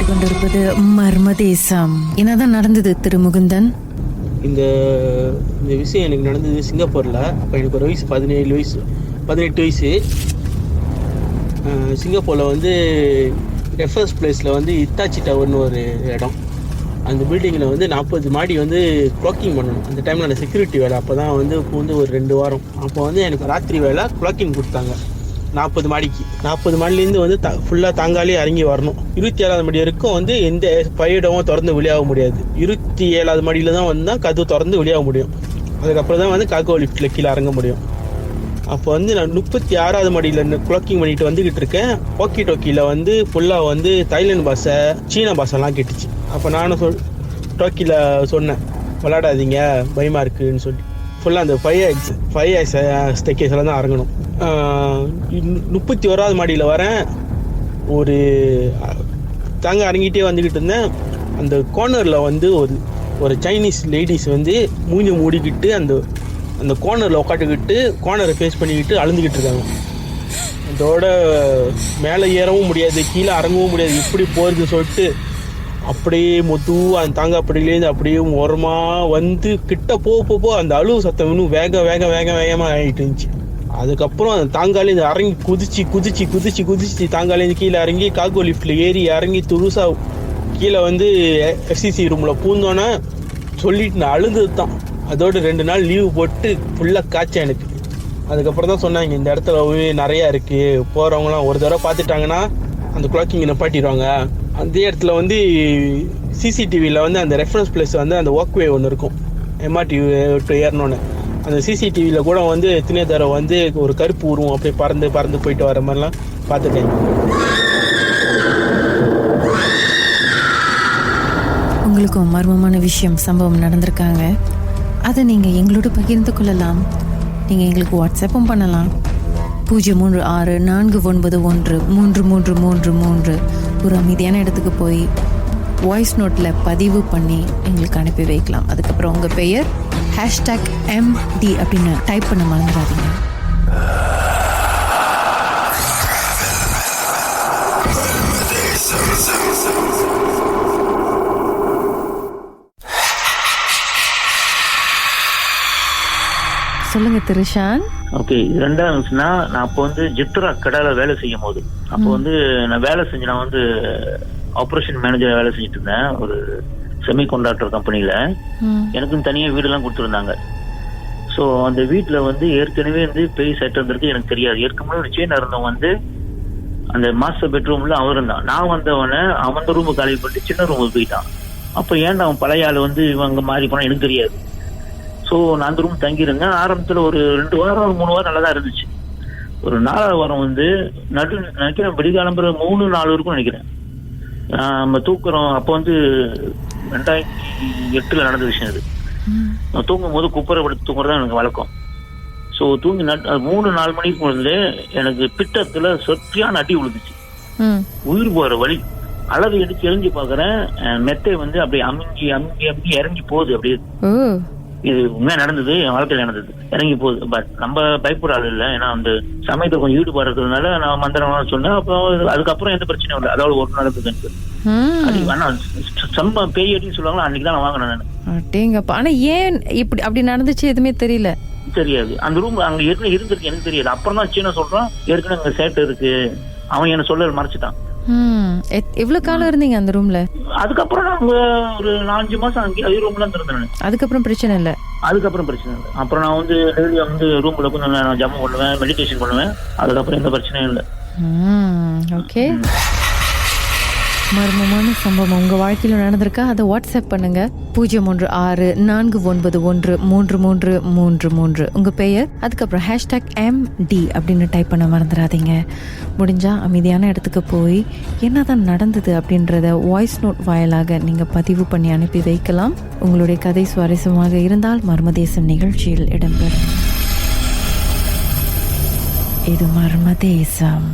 கேட்டுக்கொண்டிருப்பது மர்மதேசம். என்னதான் நடந்தது திரு முகுந்தன்? இந்த விஷயம் எனக்கு நடந்தது சிங்கப்பூரில். அப்போ எனக்கு ஒரு வயசு 18 வயசு. சிங்கப்பூரில் வந்து ரெஃபரன்ஸ் பிளேஸில் வந்து இத்தாச்சி டவர்னு ஒரு இடம். அந்த பில்டிங்கில் வந்து 40 மாடி வந்து க்ளாக்கிங் பண்ணணும். அந்த டைமில் அந்த செக்யூரிட்டி வேலை. அப்போ தான் வந்து ஒரு 2 வாரம். அப்போ வந்து எனக்கு ராத்திரி வேலை க்ளாக்கிங் கொடுத்தாங்க 40 மாடிக்கு. 40 மாடிலேருந்து வந்து ஃபுல்லாக தாங்காலே இறங்கி வரணும். 27வது மாடி வரைக்கும் வந்து எந்த பயிடமும் திறந்து வெளியாக முடியாது. 27வது மாடியில் தான் வந்து தான் கதவு திறந்து வெளியாக முடியும். அதுக்கப்புறம் தான் வந்து காக்கோ லிஃப்ட்டில் கீழே இறங்க முடியும். அப்போ வந்து நான் 36வது மாடியில் க்ளாக்கிங் பண்ணிட்டு வந்துக்கிட்டு இருக்கேன். வாக்கி டோக்கியில் வந்து ஃபுல்லாக வந்து தாய்லாந்து பாஷை, சீனா பாஷைலாம் கேட்டுச்சு. அப்போ நானும் டோக்கியில் சொன்னேன், விளையாடாதீங்க பயமாக இருக்குதுன்னு சொல்லி. ஃபுல்லாக அந்த 5 ஸ்டேர்கேஸில் தான் இறங்கணும். 31வது மாடியில் வரேன். ஒரு தாங்க இறங்கிட்டே வந்துக்கிட்டு இருந்தேன். அந்த கார்னரில் வந்து ஒரு சைனீஸ் லேடிஸ் வந்து மூஞ்சி மூடிக்கிட்டு அந்த கார்னரில் உட்காந்துக்கிட்டு கார்னரை ஃபேஸ் பண்ணிக்கிட்டு அழுந்துக்கிட்டு இருக்காங்க. அதோட மேலே ஏறவும் முடியாது, கீழே இறங்கவும் முடியாது. இப்படி போகிறதுன்னு சொல்லிட்டு அப்படியே அந்த தாங்காப்படியிலேருந்து அப்படியே ஓரமாக வந்து கிட்ட போக அந்த அழுவு சத்தம் இன்னும் வேகமாக ஆகிட்டு இருந்துச்சு. அதுக்கப்புறம் அந்த தாங்காலேருந்து இறங்கி குதிச்சு தாங்காலேருந்து கீழே இறங்கி காக்கோ லிஃப்ட்டில் ஏறி இறங்கி துருசா கீழே வந்து எஃப்சிசி ரூமில் பூந்தோன்னே சொல்லிட்டு நான் அழுந்தது தான். அதோடு 2 நாள் லீவு போட்டு ஃபுல்லாக காய்ச்சேன் எனக்கு. அதுக்கப்புறம் தான் சொன்னாங்க, இந்த இடத்துல நிறையா இருக்குது, போகிறவங்களாம் ஒரு தடவை பார்த்துட்டாங்கன்னா அந்த க்ளாக்கிங்கை நிப்பாட்டிடுவாங்க. அந்த இடத்துல வந்து சிசிடிவியில் வந்து அந்த ரெஃபரன்ஸ் பிளேஸ் வந்து அந்த வாக்வே ஒன்று இருக்கும். எம்ஆர்டி ஏறணுன்னு அந்த சிசிடிவியில் கூட வந்து எத்தனை தடவை வந்து ஒரு கருப்பு உருவம் அப்படியே பறந்து போயிட்டு வர மாதிரிலாம் பார்த்துட்டேன். உங்களுக்கும் மர்மமான சம்பவம் நடந்திருக்காங்க. அதை நீங்கள் எங்களோட பகிர்ந்து கொள்ளலாம். நீங்கள் எங்களுக்கு வாட்ஸ்அப்பும் பண்ணலாம். 0364913333 ஒரு அமைதியான இடத்துக்கு போய் வாய்ஸ் நோட்டில் பதிவு பண்ணி எங்களுக்கு அனுப்பி வைக்கலாம். அதுக்கப்புறம் உங்கள் பெயர் #MD அப்படின்னு டைப் பண்ண மறந்துடாதீங்க. சொல்லுங்க திருஷான். ஓகே, ரெண்டாவது விஷயம்னா, நான் அப்போ வந்து ஜித்ரா கடையில் வேலை செய்யும் போது அப்போ வந்து நான் வந்து ஆப்ரேஷன் மேனேஜர் வேலை செஞ்சுட்டு இருந்தேன் ஒரு செமி கண்டக்டர் கம்பெனியில. எனக்குன்னு தனியாக வீடெல்லாம் கொடுத்துருந்தாங்க. ஸோ அந்த வீட்டில் வந்து ஏற்கனவே வந்து பேய் செட் இருந்திருக்கு எனக்கு தெரியாது. ஏற்கனவே ஒரு செயின் இருந்தவங்க வந்து அந்த மாஸ்டர் பெட்ரூம்ல அவர் இருந்தான். நான் வந்தவொடனே அவன் ரூமு காலி பண்ணிட்டு சின்ன ரூமுக்கு போயிட்டான். அப்போ ஏன்டா அவன் பழைய ஆள் வந்து இவங்க மாறி போனா எனக்கு தெரியாது. ஸோ நான் அந்த ரூம் தங்கியிருந்தேன். ஆரம்பத்தில் ஒரு 2 வாரம் 3 வாரம் நல்லா தான் இருந்துச்சு. ஒரு 4வது வாரம் வந்து நினைக்கிறேன் விடிகாலம்புற 3-4 இருக்கும் நினைக்கிறேன். நம்ம தூக்குறோம். அப்போ வந்து 2008 நடந்த விஷயம் அது. நான் தூங்கும் போது குப்பரை படுத்து தூங்குறது தான் எனக்கு வழக்கம். ஸோ தூங்கி 3-4 மணிக்கு வந்து எனக்கு பிட்டத்துல சொத்தியான அடி விழுந்துச்சு. உயிர் போற வழி அளவு எடுத்து எரிஞ்சு பாக்குறேன். மெத்தை வந்து அப்படியே அமுங்கி இறங்கி போகுது. அப்படியே இது உண்மையா நடந்தது, என் வாழ்க்கையில் நடந்தது. இறங்கி போகுது. பட் நம்ம பயப்படுற ஆள் இல்லை. ஏன்னா அந்த சமயத்தை கொஞ்சம் ஈடுபாடு இருக்கிறதுனால நான் மந்திரம் சொன்னேன். அப்போ அதுக்கப்புறம் எந்த பிரச்சனையும் இல்லை. அதாவது ஒரு நடந்தது எனக்கு சம்ப பேய் அடின்னு சொல்லுவாங்களா, அன்னைக்கு தான் நான் வாங்கினேன். ஆனா ஏன் இப்படி அப்படி நடந்துச்சு எதுவுமே தெரியாது. அந்த ரூம் அங்க ஏற்கனவே இருந்திருக்கு எனக்கு தெரியாது. அப்புறம் தான் சீன சொல்றான் ஏற்கனவே அங்க சேட்டு இருக்கு. அவன் என்ன சொல்ல மறைச்சிட்டான். எவ்வளவு காலம் இருந்தீங்க அந்த ரூம்ல? அதுக்கப்புறம் நாங்க ஒரு 4-5 மாசம் அங்கே ரூம்ல இருந்தேன். அதுக்கப்புறம் பிரச்சனை இல்லை. அப்புறம் நான் வந்து டெய்லி வந்து ரூம்ல கொஞ்சம் நான் ஜம்மு பண்ணுவேன், மெடிடேஷன் பண்ணுவேன். அதுக்கப்புறம் எந்த பிரச்சனையும் இல்லை. ஓகே, மர்மமான சம்பவம் உங்க வாழ்க்கையில நடந்திருக்கா? அதை வாட்ஸ்அப் பண்ணுங்க 0364913333 உங்க பெயர், அதுக்கப்புறம் #MD அப்படின்னு டைப் பண்ண மறந்துடாதீங்க. முடிஞ்சா அமைதியான இடத்துக்கு போய் என்னதான் நடந்தது அப்படின்றத வாய்ஸ் நோட் வாயிலாக நீங்க பதிவு பண்ணி அனுப்பி வைக்கலாம். உங்களுடைய கதை சுவாரஸ்யமாக இருந்தால் மர்மதேசம் நிகழ்ச்சியில் இடம்பெறும். இது மர்மதேசம்.